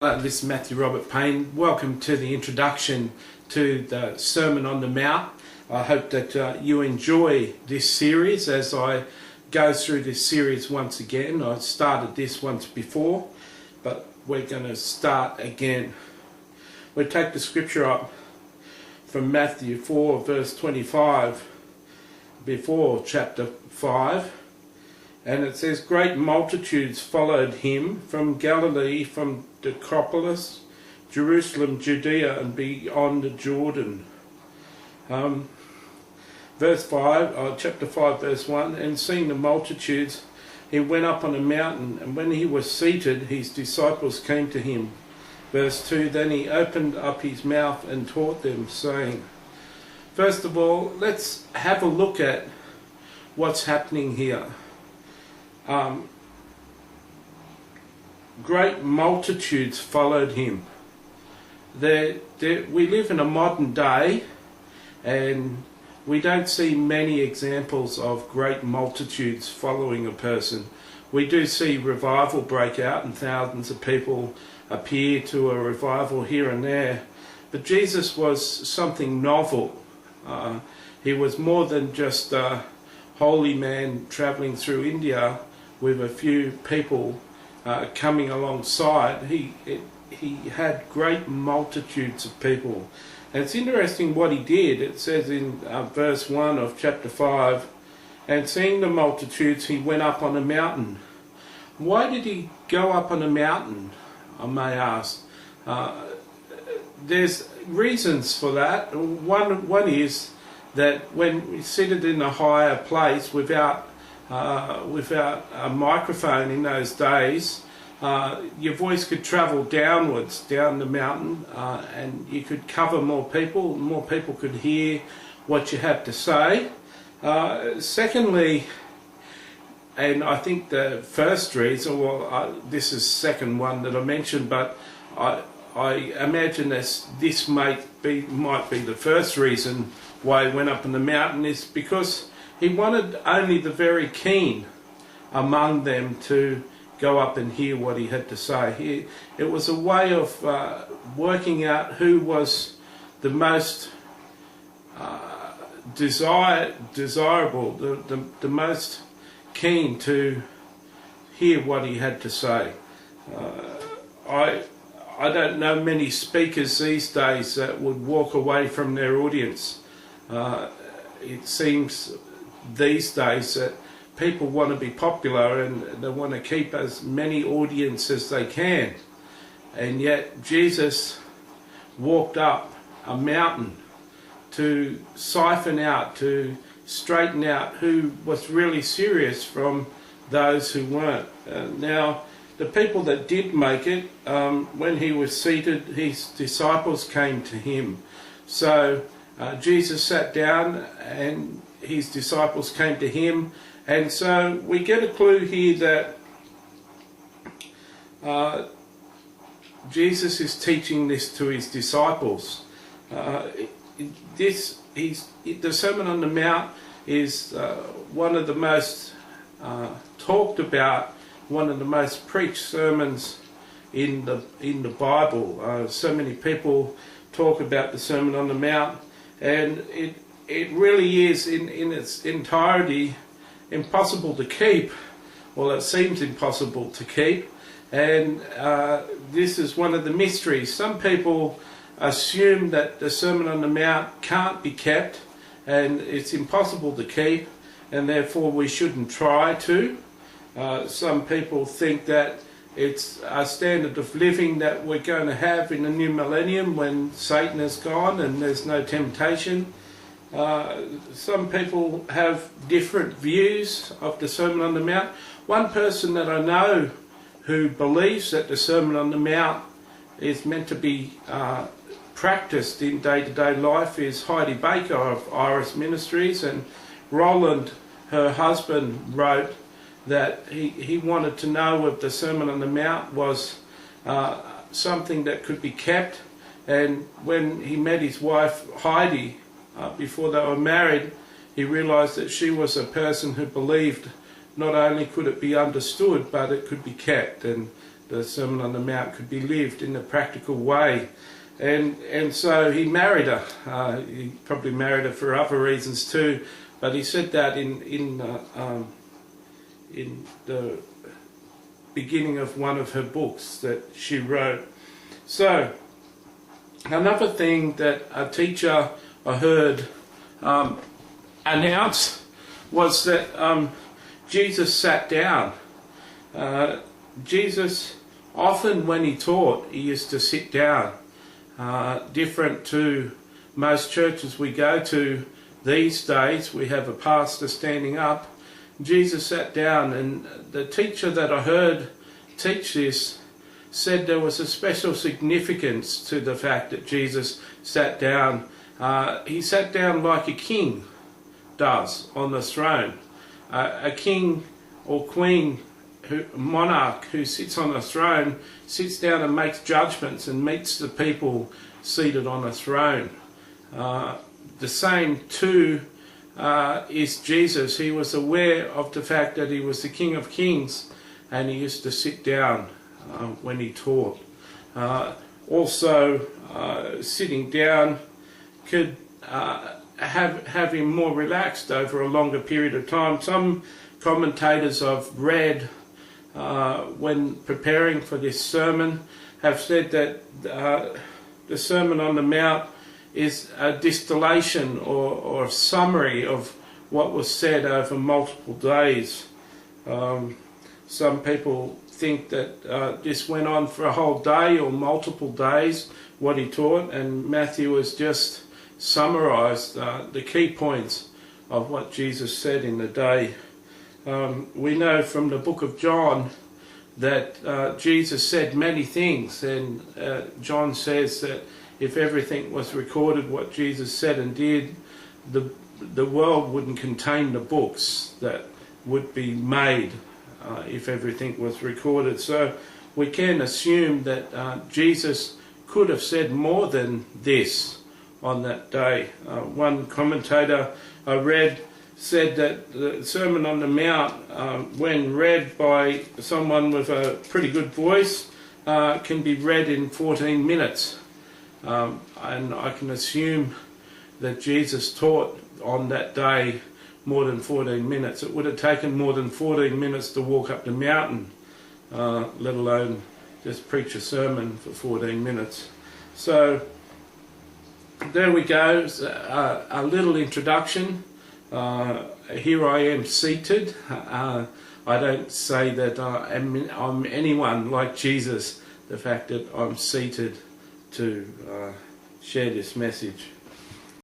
This is Matthew Robert Payne. Welcome to the introduction to the Sermon on the Mount. I hope that you enjoy this series as I go through this series once again. I started this once before, but we're going to start again. We'll take the scripture up from Matthew 4 verse 25 before chapter 5. And it says, great multitudes followed him from Galilee, from Decapolis, Jerusalem, Judea, and beyond the Jordan. Chapter 5, verse 1, and seeing the multitudes, he went up on a mountain, and when he was seated, his disciples came to him. Verse 2, then he opened up his mouth and taught them, saying. First of all, let's have a look at what's happening here. Great multitudes followed him. We live in a modern day, and we don't see many examples of great multitudes following a person. We do see revival break out and thousands of people appear to a revival here and there, but Jesus was something novel. He was more than just a holy man travelling through India with a few people coming alongside. He had great multitudes of people. And it's interesting what he did. It says in verse 1 of chapter 5, and seeing the multitudes, he went up on a mountain. Why did he go up on a mountain, I may ask? There's reasons for that. One is that when we seated in a higher place without a microphone in those days, your voice could travel downwards down the mountain, and you could cover more people could hear what you had to say. Secondly, and I think the first reason, this is the second one that I mentioned, but I imagine this might be the first reason why he went up on the mountain, is because he wanted only the very keen among them to go up and hear what he had to say. It was a way of working out who was the most desirable, the most keen to hear what he had to say. I don't know many speakers these days that would walk away from their audience. It seems these days that people want to be popular and they want to keep as many audience as they can, and yet Jesus walked up a mountain to siphon out, to straighten out who was really serious from those who weren't. Now the people that did make it, when he was seated, his disciples came to him. So Jesus sat down and his disciples came to him, and so we get a clue here that Jesus is teaching this to his disciples. The Sermon on the Mount is one of the most talked about, one of the most preached sermons in the Bible. So many people talk about the Sermon on the Mount, and it really is in its entirety impossible to keep. Well, it seems impossible to keep, and this is one of the mysteries. Some people assume that the Sermon on the Mount can't be kept and it's impossible to keep, and therefore we shouldn't try to. Some people think that it's a standard of living that we're going to have in the new millennium when Satan is gone and there's no temptation. Some people have different views of the Sermon on the Mount. One person that I know who believes that the Sermon on the Mount is meant to be practiced in day-to-day life is Heidi Baker of Iris Ministries, and Roland, her husband, wrote that he wanted to know if the Sermon on the Mount was something that could be kept, and when he met his wife Heidi, before they were married, he realized that she was a person who believed not only could it be understood, but it could be kept, and the Sermon on the Mount could be lived in a practical way. And so he married her. He probably married her for other reasons too, but he said that in the beginning of one of her books that she wrote. So another thing that a teacher I heard announce was that Jesus sat down. Jesus, often when he taught, he used to sit down. Different to most churches we go to these days, we have a pastor standing up. Jesus sat down, and the teacher that I heard teach this said there was a special significance to the fact that Jesus sat down. He sat down like a king does on the throne. A king or queen, monarch who sits on a throne, sits down and makes judgments and meets the people seated on a throne. The same too is Jesus. He was aware of the fact that he was the King of Kings, and he used to sit down when he taught. Also, sitting down could have him more relaxed over a longer period of time. Some commentators I've read when preparing for this sermon have said that the Sermon on the Mount is a distillation or a summary of what was said over multiple days. Some people think that this went on for a whole day or multiple days, what he taught, and Matthew has just summarised the key points of what Jesus said in the day. We know from the book of John that Jesus said many things, and John says that if everything was recorded what Jesus said and did, the world wouldn't contain the books that would be made if everything was recorded. So we can assume that Jesus could have said more than this on that day. One commentator I read said that the Sermon on the Mount, when read by someone with a pretty good voice, can be read in 14 minutes. And I can assume that Jesus taught on that day more than 14 minutes. It would have taken more than 14 minutes to walk up the mountain, let alone just preach a sermon for 14 minutes. So there we go, a little introduction. Here I am seated. I don't say that I'm anyone like Jesus, the fact that I'm seated to share this message.